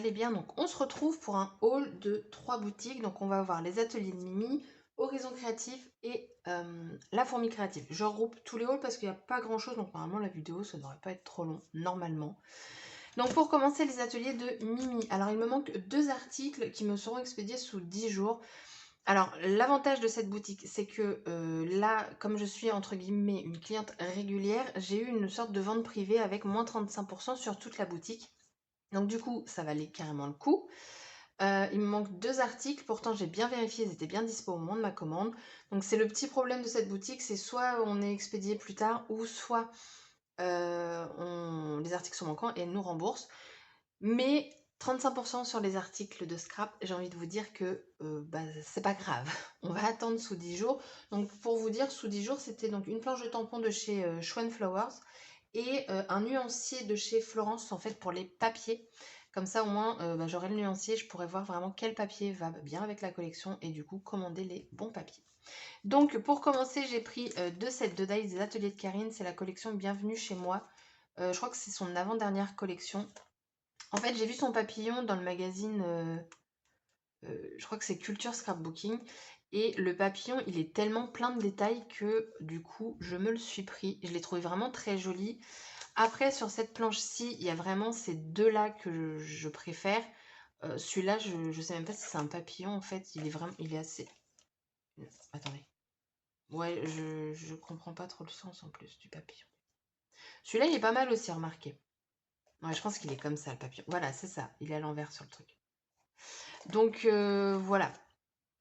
allez bien. Donc on se retrouve pour un haul de 3 boutiques. Donc on va voir les ateliers de Mimi, Horizon Créatif et La Fourmi Créative. Je regroupe tous les hauls parce qu'il n'y a pas grand chose. Donc normalement la vidéo ça ne devrait pas être trop long, normalement. Donc pour commencer les ateliers de Mimi. Alors il me manque 2 articles qui me seront expédiés sous 10 jours. Alors, l'avantage de cette boutique, c'est que là, comme je suis entre guillemets une cliente régulière, j'ai eu une sorte de vente privée avec moins 35% sur toute la boutique. Donc du coup, ça valait carrément le coup. Il me manque 2 articles, pourtant j'ai bien vérifié, ils étaient bien dispo au moment de ma commande. Donc c'est le petit problème de cette boutique, c'est soit on est expédié plus tard, ou soit les articles sont manquants et elle nous rembourse. Mais 35% sur les articles de scrap, j'ai envie de vous dire que c'est pas grave. On va attendre sous 10 jours. Donc pour vous dire, sous 10 jours, c'était donc une planche de tampon de chez Schwan Flowers et un nuancier de chez Florence en fait pour les papiers. Comme ça au moins j'aurai le nuancier, je pourrai voir vraiment quel papier va bien avec la collection et du coup commander les bons papiers. Donc pour commencer, j'ai pris 2 sets de dies des ateliers de Karine, c'est la collection Bienvenue chez moi. Je crois que c'est son avant-dernière collection. En fait, j'ai vu son papillon dans le magazine, je crois que c'est Culture Scrapbooking. Et le papillon, il est tellement plein de détails que du coup, je me le suis pris. Je l'ai trouvé vraiment très joli. Après, sur cette planche-ci, il y a vraiment ces deux-là que je préfère. Celui-là, je ne sais même pas si c'est un papillon en fait. Il est assez. Attendez. Ouais, je comprends pas trop le sens en plus du papillon. Celui-là, il est pas mal aussi, remarqué. Ouais, je pense qu'il est comme ça, le papillon. Voilà, c'est ça. Il est à l'envers sur le truc. Donc voilà,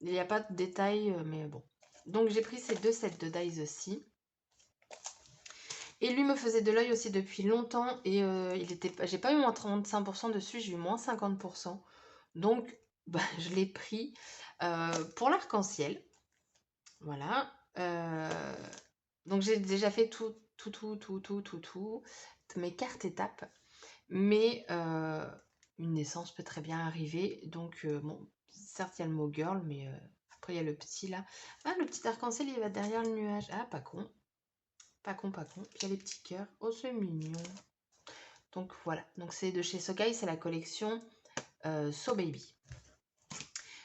il n'y a pas de détails, mais bon. Donc j'ai pris ces 2 sets de dies aussi. Et lui me faisait de l'œil aussi depuis longtemps et j'ai pas eu moins 35% dessus, j'ai eu moins 50%. Donc je l'ai pris pour l'arc-en-ciel. Voilà. Donc j'ai déjà fait toutes mes cartes étapes. Mais une naissance peut très bien arriver. Donc bon, certes il y a le mot girl, mais après il y a le petit là. Ah, le petit arc-en-ciel il va derrière le nuage. Ah, pas con. Pas con, pas con. Puis il y a les petits cœurs. Oh, c'est mignon. Donc voilà. Donc c'est de chez Sokai, c'est la collection So Baby.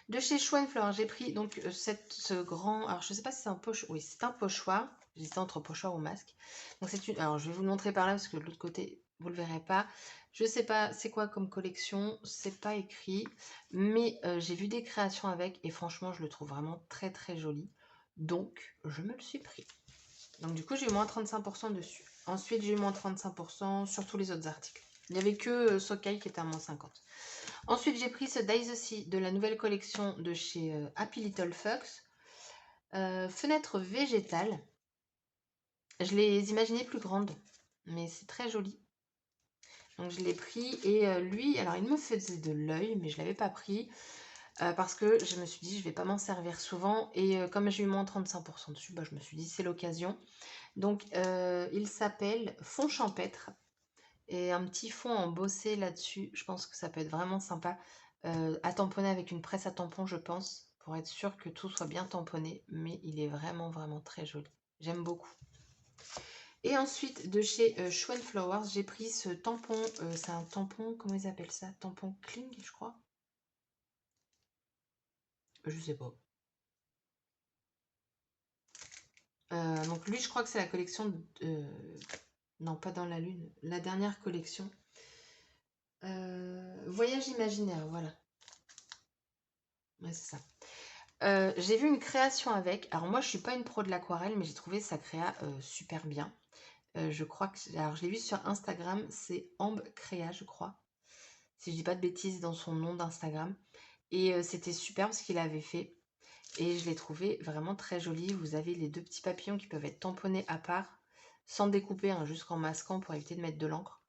De chez Schwanfleur, j'ai pris donc ce grand. Alors je sais pas si c'est un pochoir. Oui, c'est un pochoir. J'hésitais entre pochoir ou masque. Donc c'est une. Alors je vais vous le montrer par là parce que de l'autre côté vous le verrez pas. Je sais pas c'est quoi comme collection, c'est pas écrit, mais j'ai vu des créations avec et franchement je le trouve vraiment très très joli. Donc je me le suis pris. Donc du coup j'ai eu moins 35% dessus. Ensuite j'ai eu moins 35% sur tous les autres articles. Il n'y avait que Sokai qui était à moins 50. Ensuite, j'ai pris ce Dies aussi de la nouvelle collection de chez Happy Little Fox. Fenêtre végétale. Je les imaginais plus grandes, mais c'est très joli. Donc je l'ai pris et lui, alors il me faisait de l'œil, mais je ne l'avais pas pris parce que je me suis dit je vais pas m'en servir souvent et comme j'ai eu moins 35% dessus, je me suis dit c'est l'occasion. Donc il s'appelle Fond Champêtre et un petit fond embossé là-dessus. Je pense que ça peut être vraiment sympa. À tamponner avec une presse à tampon, je pense, pour être sûr que tout soit bien tamponné. Mais il est vraiment, vraiment très joli. J'aime beaucoup. Et ensuite, de chez Schwan Flowers, j'ai pris ce tampon. C'est un tampon, comment ils appellent ça? Tampon Kling, je crois. Je sais pas. Donc lui, je crois que c'est la collection de... Non, pas dans la lune. La dernière collection. Voyage imaginaire, voilà. Ouais, c'est ça. J'ai vu une création avec. Alors moi, je suis pas une pro de l'aquarelle, mais j'ai trouvé sa créa super bien. Je crois que... Alors, je l'ai vu sur Instagram, c'est Ambe Créa, je crois. Si je dis pas de bêtises dans son nom d'Instagram. Et c'était super parce qu'il avait fait. Et je l'ai trouvé vraiment très joli. Vous avez les 2 petits papillons qui peuvent être tamponnés à part, sans découper, hein, juste en masquant pour éviter de mettre de l'encre.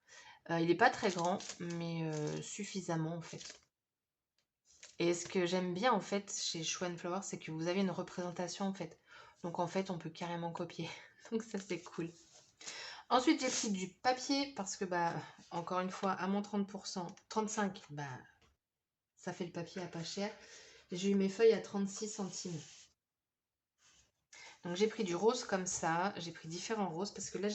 Il n'est pas très grand, mais suffisamment en fait. Et ce que j'aime bien en fait chez Schwan Flower, c'est que vous avez une représentation en fait. Donc en fait, on peut carrément copier. Donc ça c'est cool. Ensuite, j'ai pris du papier parce que encore une fois, à mon 30%, 35, ça fait le papier à pas cher. J'ai eu mes feuilles à 36 centimes. Donc j'ai pris du rose comme ça. J'ai pris différents roses parce que là,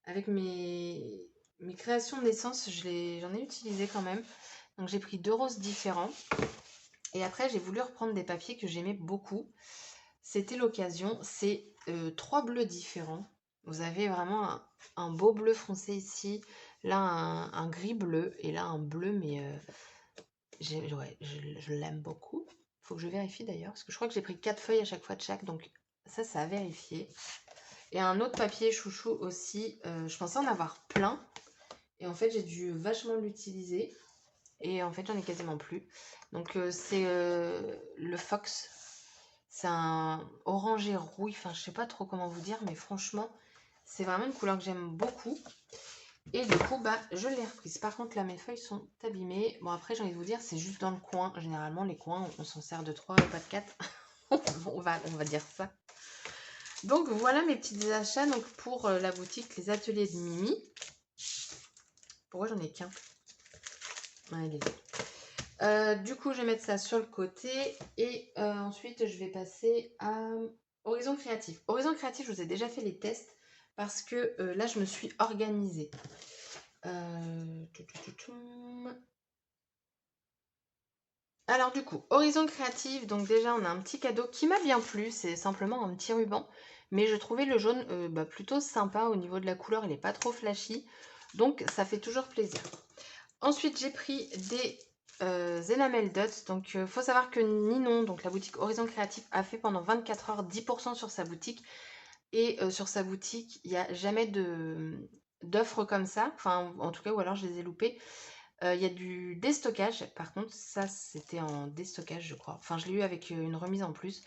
avec mes créations de naissance, j'en ai utilisé quand même. Donc j'ai pris 2 roses différents. Et après, j'ai voulu reprendre des papiers que j'aimais beaucoup. C'était l'occasion. C'est 3 bleus différents. Vous avez vraiment un beau bleu foncé ici. Là, un gris bleu. Et là, un bleu, mais ouais, je l'aime beaucoup. Faut que je vérifie d'ailleurs. Parce que je crois que j'ai pris 4 feuilles à chaque fois de chaque. Donc ça à vérifier. Et un autre papier chouchou aussi. Je pensais en avoir plein. Et en fait, j'ai dû vachement l'utiliser. Et en fait, j'en ai quasiment plus. Donc, c'est le Fox. C'est un orangé rouille. Enfin, je sais pas trop comment vous dire, mais franchement, c'est vraiment une couleur que j'aime beaucoup. Et du coup, bah, je l'ai reprise. Par contre, là, mes feuilles sont abîmées. Bon, après, j'ai envie de vous dire, c'est juste dans le coin. Généralement, les coins, on s'en sert de 3 et pas de 4. on va dire ça. Donc, voilà mes petits achats donc, pour la boutique Les Ateliers de Mimi. Pourquoi j'en ai qu'un? Ouais, du coup, je vais mettre ça sur le côté et ensuite, je vais passer à Horizon Créatif. Horizon Créatif, je vous ai déjà fait les tests parce que là, je me suis organisée. Alors du coup, Horizon Créatif, donc déjà, on a un petit cadeau qui m'a bien plu. C'est simplement un petit ruban. Mais je trouvais le jaune plutôt sympa au niveau de la couleur. Il n'est pas trop flashy. Donc, ça fait toujours plaisir. Ensuite, j'ai pris des Enamel Dots. Donc, il faut savoir que Ninon, donc la boutique Horizon Créatif, a fait pendant 24 heures 10% sur sa boutique. Et sur sa boutique, il n'y a jamais d'offres comme ça. Enfin, en tout cas, ou alors je les ai loupées. Il y a du déstockage. Par contre, ça, c'était en déstockage, je crois. Enfin, je l'ai eu avec une remise en plus.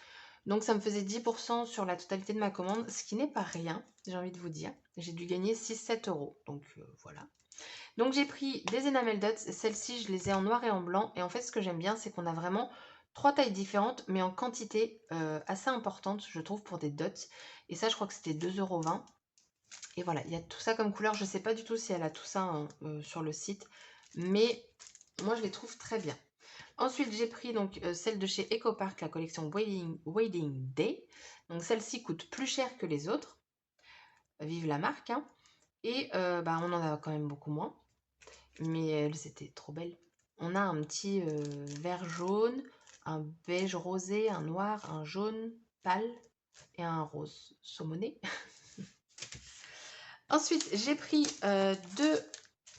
Donc, ça me faisait 10% sur la totalité de ma commande, ce qui n'est pas rien, j'ai envie de vous dire. J'ai dû gagner 6-7 euros. Donc, voilà. Donc j'ai pris des Enamel Dots, celles-ci je les ai en noir et en blanc et en fait ce que j'aime bien c'est qu'on a vraiment 3 tailles différentes mais en quantité assez importante je trouve pour des dots et ça je crois que c'était 2,20 € et voilà il y a tout ça comme couleur, je sais pas du tout si elle a tout ça hein, sur le site mais moi je les trouve très bien. Ensuite j'ai pris donc celle de chez EcoPark, la collection Wedding Day, donc celle-ci coûte plus cher que les autres, vive la marque hein. Et bah, on en a quand même beaucoup moins. Mais elles étaient trop belles. On a un petit vert jaune, un beige rosé, un noir, un jaune pâle et un rose saumoné. Ensuite, j'ai pris deux.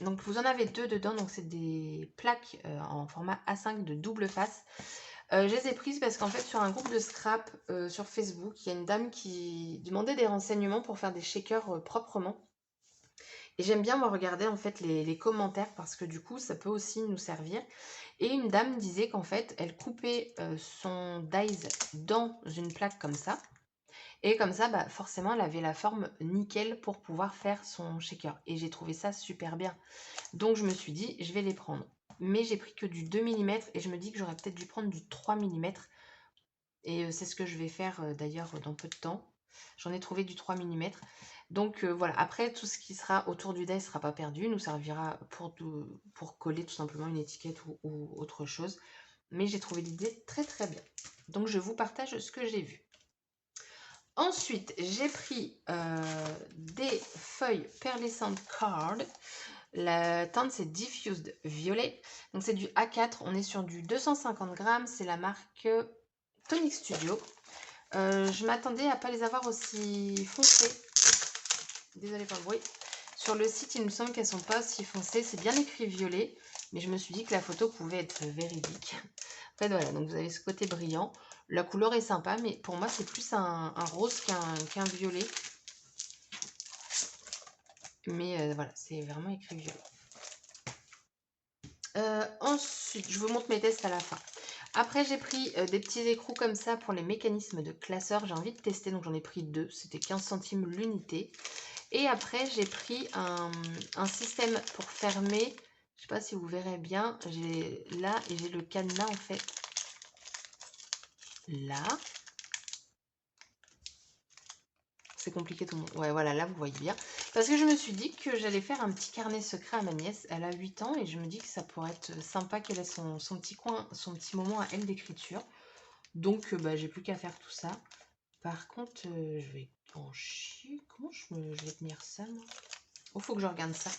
Donc, vous en avez deux dedans. Donc, c'est des plaques en format A5 de double face. Je les ai prises parce qu'en fait, sur un groupe de scrap sur Facebook, il y a une dame qui demandait des renseignements pour faire des shakers proprement. Et j'aime bien moi regarder en fait les commentaires parce que du coup ça peut aussi nous servir. Et une dame disait qu'en fait elle coupait son dies dans une plaque comme ça. Et comme ça bah, forcément elle avait la forme nickel pour pouvoir faire son shaker. Et j'ai trouvé ça super bien. Donc je me suis dit je vais les prendre. Mais j'ai pris que du 2 mm et je me dis que j'aurais peut-être dû prendre du 3 mm. Et c'est ce que je vais faire d'ailleurs dans peu de temps. J'en ai trouvé du 3 mm. Donc voilà, après tout ce qui sera autour du dé ne sera pas perdu, nous servira pour coller tout simplement une étiquette ou autre chose. Mais j'ai trouvé l'idée très très bien. Donc je vous partage ce que j'ai vu. Ensuite, j'ai pris des feuilles Pearlescent Card. La teinte c'est Diffused Violet. Donc c'est du A4, on est sur du 250 grammes, c'est la marque Tonic Studio. Je m'attendais à pas les avoir aussi foncées. Désolée pour le bruit. Sur le site, il me semble qu'elles sont pas si foncées. C'est bien écrit violet, mais je me suis dit que la photo pouvait être véridique. En fait, voilà, donc vous avez ce côté brillant. La couleur est sympa, mais pour moi, c'est plus un rose qu'un violet. Mais voilà, c'est vraiment écrit violet. Ensuite, je vous montre mes tests à la fin. Après, j'ai pris des petits écrous comme ça pour les mécanismes de classeur. J'ai envie de tester, donc j'en ai pris deux. C'était 15 centimes l'unité. Et après, j'ai pris un système pour fermer. Je sais pas si vous verrez bien. J'ai là et j'ai le cadenas en fait. Là. C'est compliqué tout le monde. Ouais, voilà, là vous voyez bien. Parce que je me suis dit que j'allais faire un petit carnet secret à ma nièce. Elle a 8 ans et je me dis que ça pourrait être sympa qu'elle ait son petit coin, son petit moment à elle d'écriture. Donc, bah, j'ai plus qu'à faire tout ça. Par contre, je vais pencher. Comment je vais tenir ça, moi? Oh, faut que je regarde ça.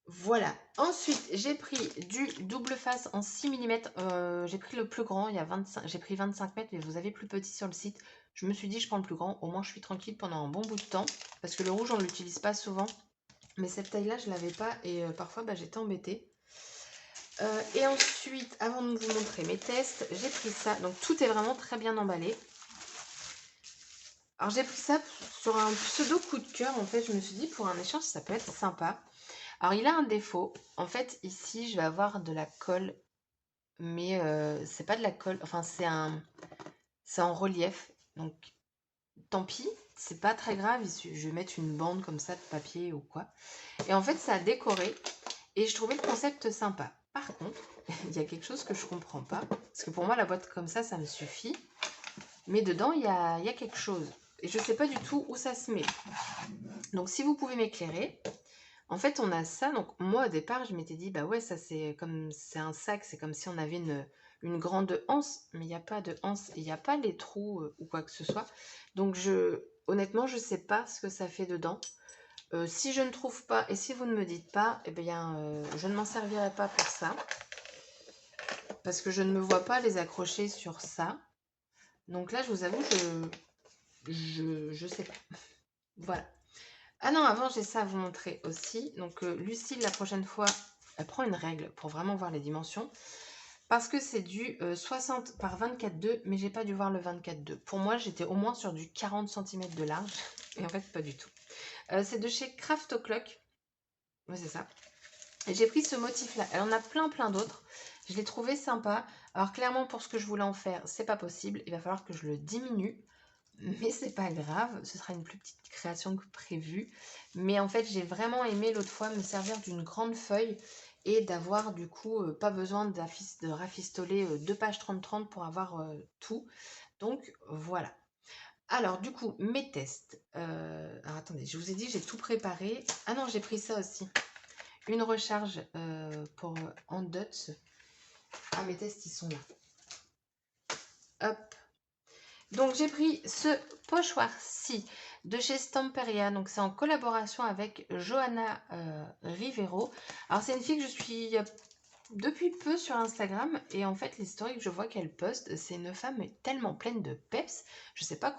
Voilà. Ensuite, j'ai pris du double face en 6 mm. J'ai pris le plus grand, il y a 25, j'ai pris 25 mètres, mais vous avez plus petit sur le site. Je me suis dit, je prends le plus grand, au moins je suis tranquille pendant un bon bout de temps. Parce que le rouge, on ne l'utilise pas souvent. Mais cette taille-là, je ne l'avais pas et parfois, bah, j'étais embêtée. Et ensuite, avant de vous montrer mes tests, j'ai pris ça. Donc, tout est vraiment très bien emballé. Alors, j'ai pris ça sur un pseudo coup de cœur. En fait, je me suis dit, pour un échange, ça peut être sympa. Alors, il a un défaut. En fait, ici, je vais avoir de la colle. Mais c'est pas de la colle. Enfin, c'est en relief. Donc, tant pis. C'est pas très grave. Je vais mettre une bande comme ça de papier ou quoi. Et en fait, ça a décoré. Et je trouvais le concept sympa. Par contre, il y a quelque chose que je comprends pas. Parce que pour moi, la boîte comme ça me suffit. Mais dedans, il y a quelque chose. Et je sais pas du tout où ça se met. Donc, si vous pouvez m'éclairer. En fait, on a ça. Donc, moi, au départ, je m'étais dit, bah ouais, ça, c'est un sac. C'est comme si on avait une grande anse. Mais il n'y a pas de anse. Et il n'y a pas les trous ou quoi que ce soit. Donc, honnêtement, je ne sais pas ce que ça fait dedans. Si je ne trouve pas et si vous ne me dites pas, eh bien, je ne m'en servirai pas pour ça. Parce que je ne me vois pas les accrocher sur ça. Donc là, je vous avoue, je sais pas. Voilà. Ah non, avant, j'ai ça à vous montrer aussi. Donc, Lucille, la prochaine fois, elle prend une règle pour vraiment voir les dimensions. Parce que c'est du 60 par 24,2, mais j'ai pas dû voir le 24,2. Pour moi, j'étais au moins sur du 40 cm de large. Et en fait, pas du tout. C'est de chez Craft O'Clock. Ouais, c'est ça. Et j'ai pris ce motif-là. Elle en a plein d'autres. Je l'ai trouvé sympa. Alors, clairement, pour ce que je voulais en faire, c'est pas possible. Il va falloir que je le diminue. Mais c'est pas grave, ce sera une plus petite création que prévu. Mais en fait, j'ai vraiment aimé l'autre fois me servir d'une grande feuille et d'avoir du coup pas besoin de rafistoler 2 pages 30-30 pour avoir tout. Donc voilà. Alors du coup, mes tests. Alors attendez, je vous ai dit, j'ai tout préparé. Ah non, j'ai pris ça aussi. Une recharge pour en dots. Ah, mes tests, ils sont là. Hop. Donc j'ai pris ce pochoir-ci de chez Stamperia. Donc c'est en collaboration avec Johanna Rivero. Alors c'est une fille que je suis depuis peu sur Instagram. Et en fait les stories que je vois qu'elle poste, c'est une femme tellement pleine de peps. Je sais pas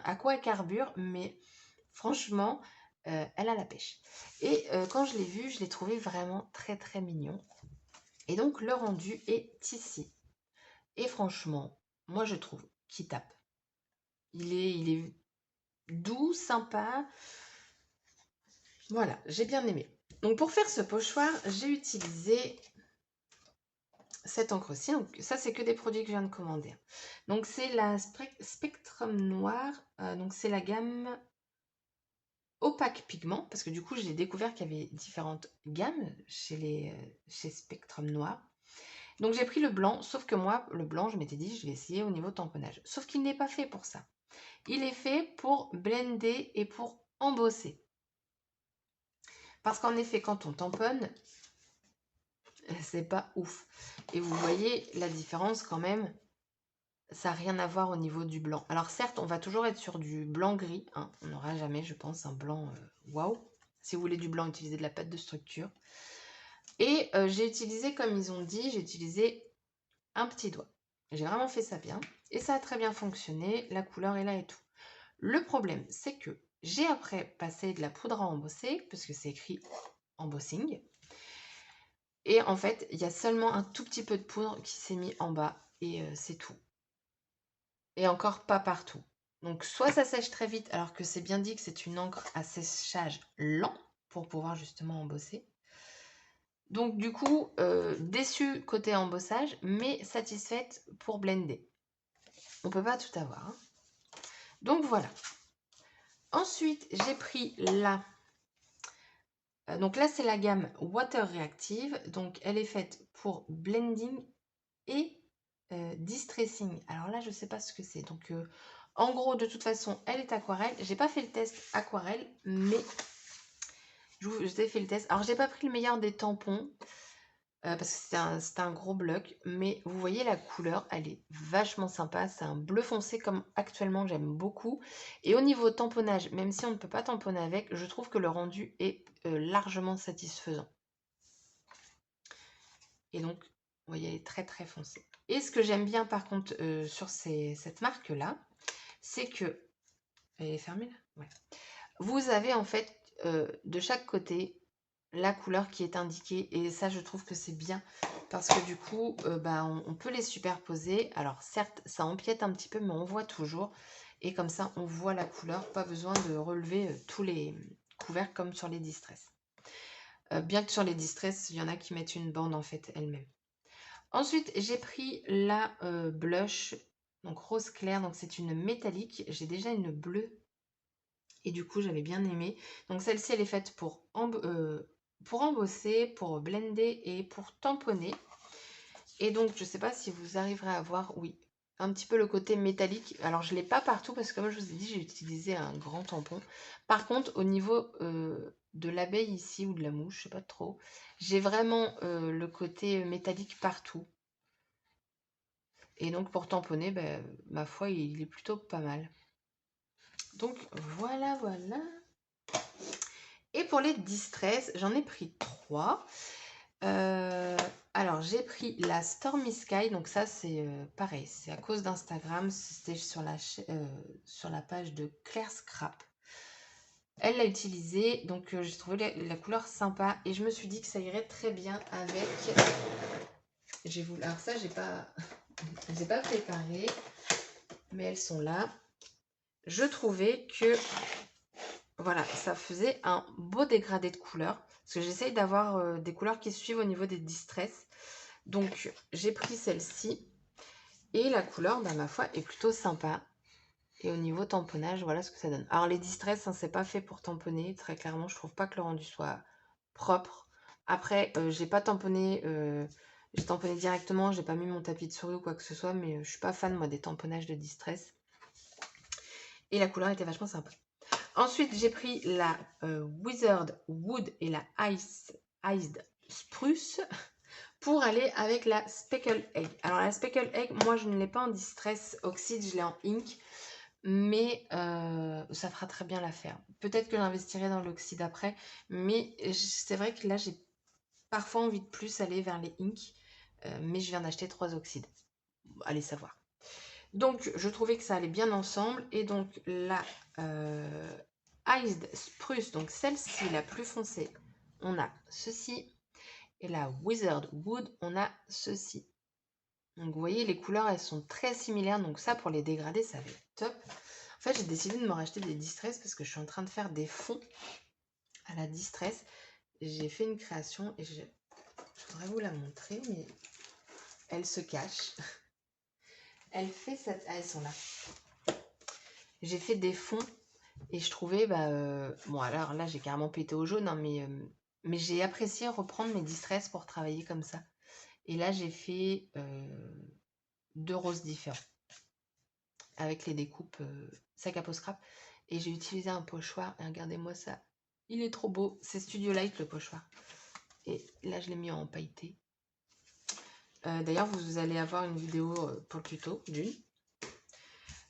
à quoi elle carbure, mais franchement, elle a la pêche. Et quand je l'ai vue, je l'ai trouvé vraiment très mignon. Et donc le rendu est ici. Et franchement, moi je trouve qu'il tape. Il est doux, sympa. Voilà, j'ai bien aimé. Donc pour faire ce pochoir, j'ai utilisé cette encre-ci. Donc ça, c'est que des produits que je viens de commander. Donc c'est la Spectrum Noir. Donc c'est la gamme Opaque Pigment. Parce que du coup, j'ai découvert qu'il y avait différentes gammes chez Spectrum Noir. Donc j'ai pris le blanc, sauf que moi, le blanc, je m'étais dit, je vais essayer au niveau tamponnage. Sauf qu'il n'est pas fait pour ça. Il est fait pour blender et pour embosser. Parce qu'en effet, quand on tamponne, c'est pas ouf. Et vous voyez la différence quand même, ça n'a rien à voir au niveau du blanc. Alors certes, on va toujours être sur du blanc-gris. Hein. On n'aura jamais, je pense, un blanc waouh. Si vous voulez du blanc, utilisez de la pâte de structure. Et j'ai utilisé, comme ils ont dit, j'ai utilisé un petit doigt. J'ai vraiment fait ça bien. Et ça a très bien fonctionné. La couleur est là et tout. Le problème, c'est que j'ai après passé de la poudre à embosser, puisque c'est écrit embossing. Et en fait, il y a seulement un tout petit peu de poudre qui s'est mis en bas et c'est tout. Et encore pas partout. Donc soit ça sèche très vite alors que c'est bien dit que c'est une encre à séchage lent pour pouvoir justement embosser. Donc du coup, déçue côté embossage, mais satisfaite pour blender. On peut pas tout avoir. Hein. Donc voilà. Ensuite, j'ai pris la... donc là, c'est la gamme Water Reactive. Donc elle est faite pour blending et distressing. Alors là, je ne sais pas ce que c'est. Donc, en gros, de toute façon, elle est aquarelle. J'ai pas fait le test aquarelle, mais je vous ai fait le test. Alors, j'ai pas pris le meilleur des tampons parce que c'était un gros bloc. Mais vous voyez la couleur, elle est vachement sympa. C'est un bleu foncé comme actuellement, j'aime beaucoup. Et au niveau tamponnage, même si on ne peut pas tamponner avec, je trouve que le rendu est largement satisfaisant. Et donc, vous voyez, elle est très très foncée. Et ce que j'aime bien par contre sur cette marque-là, c'est que... Elle est fermée là? Ouais. Vous avez en fait de chaque côté la couleur qui est indiquée. Et ça, je trouve que c'est bien. Parce que du coup, bah, on peut les superposer. Alors certes, ça empiète un petit peu, mais on voit toujours. Et comme ça, on voit la couleur. Pas besoin de relever tous les couvercles comme sur les Distress. Bien que sur les Distress, il y en a qui mettent une bande en fait elle-même. Ensuite, j'ai pris la blush, donc rose clair, donc c'est une métallique. J'ai déjà une bleue et du coup, j'avais bien aimé. Donc celle-ci, elle est faite pour embosser, pour blender et pour tamponner. Et donc, je ne sais pas si vous arriverez à voir, oui, un petit peu le côté métallique. Alors, je ne l'ai pas partout parce que comme je vous ai dit, j'ai utilisé un grand tampon. Par contre, au niveau de l'abeille ici ou de la mouche, je ne sais pas trop, j'ai vraiment le côté métallique partout. Et donc, pour tamponner, ben, ma foi, il est plutôt pas mal. Donc, voilà, voilà. Et pour les Distress, j'en ai pris 3. Alors, j'ai pris la Stormy Sky. Donc ça, c'est pareil. C'est à cause d'Instagram. C'était sur la page de Claire Scrap. Elle l'a utilisé. Donc, j'ai trouvé la couleur sympa. Et je me suis dit que ça irait très bien avec... Alors ça, j'ai pas préparé. Mais elles sont là. Je trouvais que... Voilà, ça faisait un beau dégradé de couleurs. Parce que j'essaye d'avoir des couleurs qui suivent au niveau des Distress. Donc, j'ai pris celle-ci. Et la couleur, bah, ma foi, est plutôt sympa. Et au niveau tamponnage, voilà ce que ça donne. Alors, les Distress, hein, c'est pas fait pour tamponner. Très clairement, je trouve pas que le rendu soit propre. Après, j'ai pas tamponné... j'ai tamponné directement. J'ai pas mis mon tapis de souris ou quoi que ce soit. Mais je suis pas fan, moi, des tamponnages de Distress. Et la couleur était vachement sympa. Ensuite, j'ai pris la Wizard Wood et la Iced Spruce pour aller avec la Speckle Egg. Alors, la Speckle Egg, moi, je ne l'ai pas en Distress Oxyde, je l'ai en Ink. Mais ça fera très bien l'affaire. Peut-être que j'investirai dans l'oxyde après. Mais c'est vrai que là, j'ai parfois envie de plus aller vers les Ink. Mais je viens d'acheter 3 oxydes. Allez savoir. Donc, je trouvais que ça allait bien ensemble. Et donc, la Iced Spruce, donc celle-ci, la plus foncée, on a ceci. Et la Wizard Wood, on a ceci. Donc, vous voyez, les couleurs, elles sont très similaires. Donc, ça, pour les dégrader, ça va être top. En fait, j'ai décidé de me racheter des Distress parce que je suis en train de faire des fonds à la Distress. J'ai fait une création et je voudrais vous la montrer, mais elle se cache. Elle fait cette... Ah, elles sont là. J'ai fait des fonds et je trouvais... bon, alors là, j'ai carrément pété au jaune, hein, mais j'ai apprécié reprendre mes Distress pour travailler comme ça. Et là, j'ai fait 2 roses différents avec les découpes sac à peau scrap. Et j'ai utilisé un pochoir. Et regardez-moi ça. Il est trop beau. C'est Studio Light le pochoir. Et là, je l'ai mis en pailleté. D'ailleurs, vous allez avoir une vidéo pour le tuto d'une.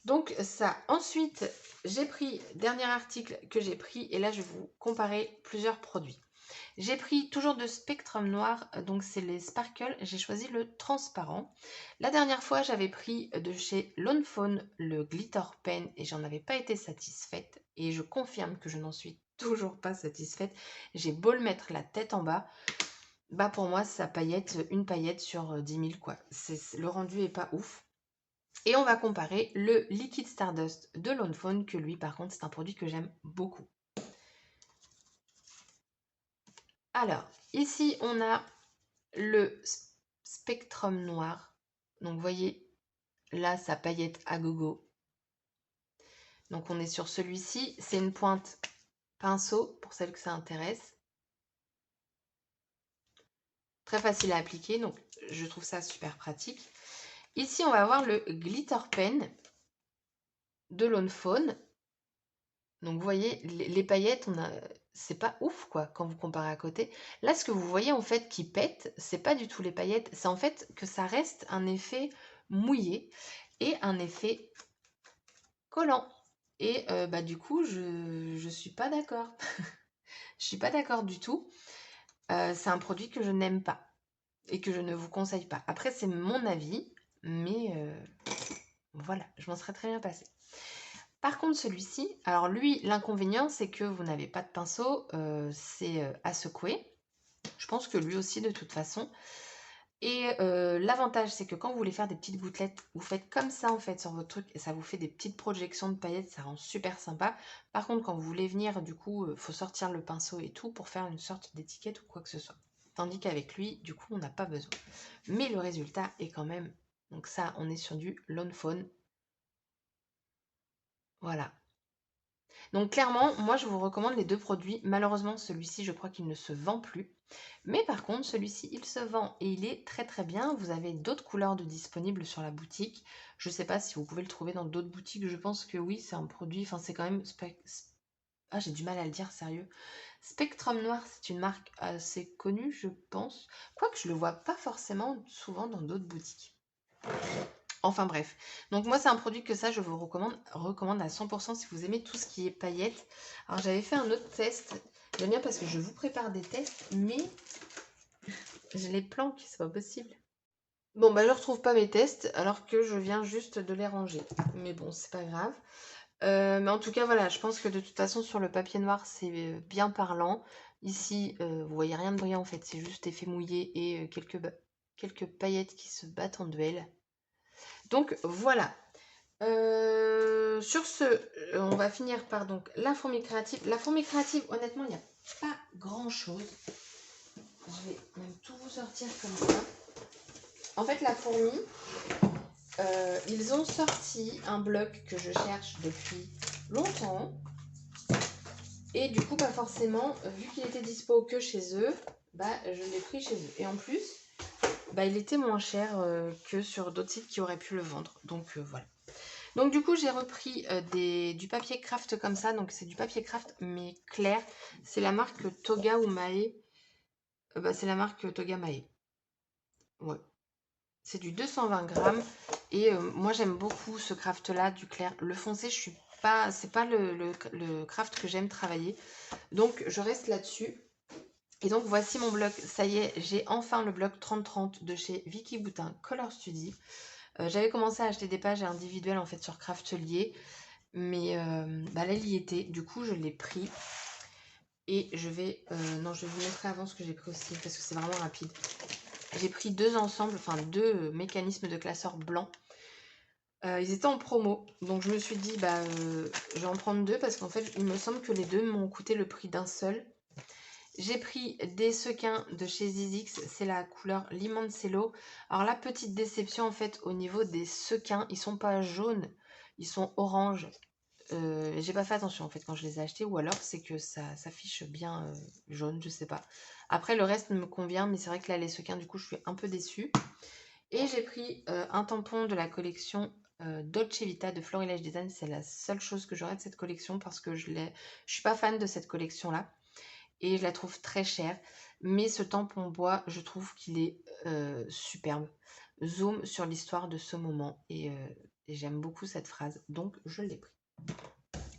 Donc ça. Ensuite, j'ai pris, dernier article que j'ai pris. Et là, je vais vous comparer plusieurs produits. J'ai pris toujours de Spectrum Noir, donc c'est les Sparkle, j'ai choisi le transparent. La dernière fois, j'avais pris de chez Lone Phone le Glitter Pen et j'en avais pas été satisfaite. Et je confirme que je n'en suis toujours pas satisfaite. J'ai beau le mettre la tête en bas, bah pour moi, ça paillette, une paillette sur 10 000 quoi. Le rendu est pas ouf. Et on va comparer le Liquid Stardust de Lone Phone, que lui par contre, c'est un produit que j'aime beaucoup. Alors, ici, on a le Spectrum Noir. Donc, vous voyez, là, ça paillette à gogo. Donc, on est sur celui-ci. C'est une pointe pinceau, pour celles que ça intéresse. Très facile à appliquer, donc je trouve ça super pratique. Ici, on va avoir le Glitter Pen de Lone Phone. Donc, vous voyez, les paillettes, c'est pas ouf, quoi, quand vous comparez à côté. Là, ce que vous voyez, en fait, qui pète, c'est pas du tout les paillettes. C'est en fait que ça reste un effet mouillé et un effet collant. Et du coup, je suis pas d'accord. Je suis pas d'accord du tout. C'est un produit que je n'aime pas. et que je ne vous conseille pas. Après, c'est mon avis, mais voilà, je m'en serais très bien passée. Par contre, celui-ci, alors lui, l'inconvénient, c'est que vous n'avez pas de pinceau, c'est à secouer. Je pense que lui aussi, de toute façon. Et l'avantage, c'est que quand vous voulez faire des petites gouttelettes, vous faites comme ça, en fait, sur votre truc, et ça vous fait des petites projections de paillettes, ça rend super sympa. Par contre, quand vous voulez venir, du coup, faut sortir le pinceau et tout pour faire une sorte d'étiquette ou quoi que ce soit. Tandis qu'avec lui, du coup, on n'a pas besoin. Mais le résultat est quand même... Donc ça, on est sur du Lawn Fawn. Voilà. Donc clairement, moi je vous recommande les deux produits. Malheureusement, celui-ci, je crois qu'il ne se vend plus. Mais par contre, celui-ci, il se vend et il est très très bien. Vous avez d'autres couleurs de disponibles sur la boutique. Je ne sais pas si vous pouvez le trouver dans d'autres boutiques. Je pense que oui, c'est un produit. Enfin, c'est quand même... Ah, j'ai du mal à le dire, sérieux. Spectrum Noir, c'est une marque assez connue, je pense. Quoique je le vois pas forcément souvent dans d'autres boutiques. Enfin bref, donc moi c'est un produit que ça je vous recommande à 100% si vous aimez tout ce qui est paillettes. Alors j'avais fait un autre test, j'aime bien parce que je vous prépare des tests, mais je les planque, c'est pas possible. Bon bah je retrouve pas mes tests alors que je viens juste de les ranger, mais bon c'est pas grave. Mais en tout cas voilà, je pense que de toute façon sur le papier noir c'est bien parlant. Ici vous voyez rien de brillant en fait, c'est juste effet mouillé et quelques paillettes qui se battent en duel. Donc voilà. Sur ce, on va finir par donc la fourmi créative. La fourmi créative, honnêtement, il n'y a pas grand chose. Je vais même tout vous sortir comme ça. En fait, la fourmi, ils ont sorti un bloc que je cherche depuis longtemps. Et du coup, pas forcément, vu qu'il était dispo que chez eux, bah, je l'ai pris chez eux. Et en plus, bah, il était moins cher que sur d'autres sites qui auraient pu le vendre. Donc voilà. Donc du coup j'ai repris du papier craft comme ça, donc c'est du papier craft mais clair, c'est la marque Toga ou Mae, c'est la marque Toga Mae, ouais. C'est du 220 grammes et moi j'aime beaucoup ce craft là, du clair. Le foncé je suis pas, c'est pas le craft que j'aime travailler, donc je reste là-dessus. Et donc voici mon bloc, ça y est, j'ai enfin le bloc 3030 de chez Vicky Boutin Color Study. J'avais commencé à acheter des pages individuelles en fait sur Craftelier. Mais bah là, il y était. Du coup, je l'ai pris. Et je vais... non, je vais vous montrer avant ce que j'ai pris aussi. Parce que c'est vraiment rapide. J'ai pris deux ensembles. Enfin, deux mécanismes de classeur blanc. Ils étaient en promo. Donc, je me suis dit, bah, je vais en prendre deux. Parce qu'en fait, il me semble que les deux m'ont coûté le prix d'un seul. J'ai pris des sequins de chez Zizix. C'est la couleur Limoncello. Alors, la petite déception, en fait, au niveau des sequins, ils sont pas jaunes. Ils sont orange. J'ai pas fait attention en fait quand je les ai achetés, ou alors c'est que ça s'affiche bien jaune, je sais pas. Après le reste me convient, mais c'est vrai que là les sequins du coup je suis un peu déçue. Et j'ai pris un tampon de la collection Dolce Vita de Florilège Design. C'est la seule chose que j'aurais de cette collection parce que je suis pas fan de cette collection là et je la trouve très chère. Mais ce tampon bois, je trouve qu'il est superbe. Zoom sur l'histoire de ce moment et j'aime beaucoup cette phrase, donc je l'ai pris.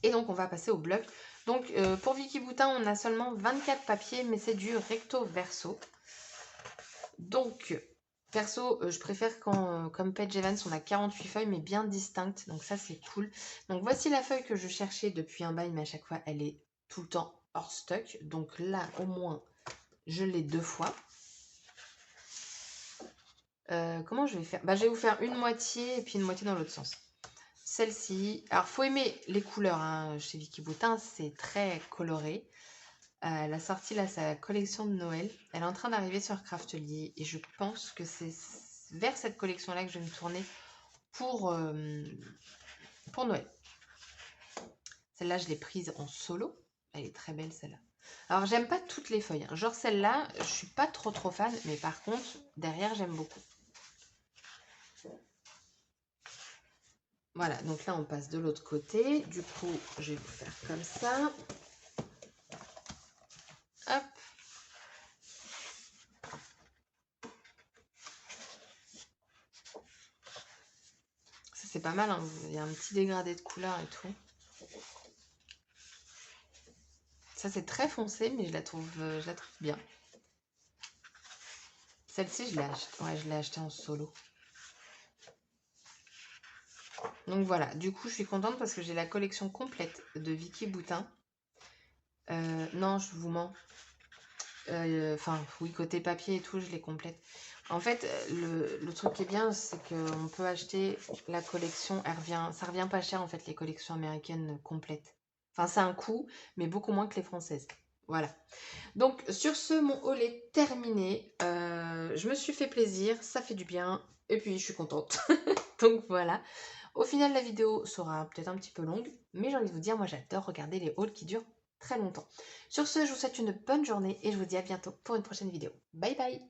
Et donc, on va passer au bloc. Donc, pour Vicky Boutin, on a seulement 24 papiers, mais c'est du recto verso. Donc, perso, je préfère quand, comme Paige Evans, on a 48 feuilles, mais bien distinctes. Donc, ça, c'est cool. Donc, voici la feuille que je cherchais depuis un bail, mais à chaque fois, elle est tout le temps hors stock. Donc là, au moins, je l'ai deux fois. Comment je vais faire? Bah, je vais vous faire une moitié et puis une moitié dans l'autre sens. Celle-ci, alors faut aimer les couleurs hein, chez Vicky Boutin, c'est très coloré. Elle a sorti là sa collection de Noël. Elle est en train d'arriver sur Craftelier et je pense que c'est vers cette collection-là que je vais me tourner pour Noël. Celle-là, je l'ai prise en solo. Elle est très belle celle-là. Alors, j'aime pas toutes les feuilles. Hein. Genre celle-là, je suis pas trop fan, mais par contre, derrière, j'aime beaucoup. Voilà, donc là, on passe de l'autre côté. Du coup, je vais vous faire comme ça. Hop. Ça, c'est pas mal. Hein. Il y a un petit dégradé de couleur et tout. Ça, c'est très foncé, mais je la trouve bien. Celle-ci, je l'ai acheté. Ouais, je l'ai acheté en solo. Donc voilà, du coup, je suis contente parce que j'ai la collection complète de Vicky Boutin. Non, je vous mens. Enfin, oui, côté papier et tout, je les complète. En fait, le truc qui est bien, c'est qu'on peut acheter la collection, ça revient pas cher en fait, les collections américaines complètes. Enfin, c'est un coût, mais beaucoup moins que les françaises. Voilà. Donc, sur ce, mon haul est terminé. Je me suis fait plaisir, ça fait du bien, et puis je suis contente. Donc voilà. Au final, la vidéo sera peut-être un petit peu longue, mais j'ai envie de vous dire, moi j'adore regarder les hauls qui durent très longtemps. Sur ce, je vous souhaite une bonne journée et je vous dis à bientôt pour une prochaine vidéo. Bye bye!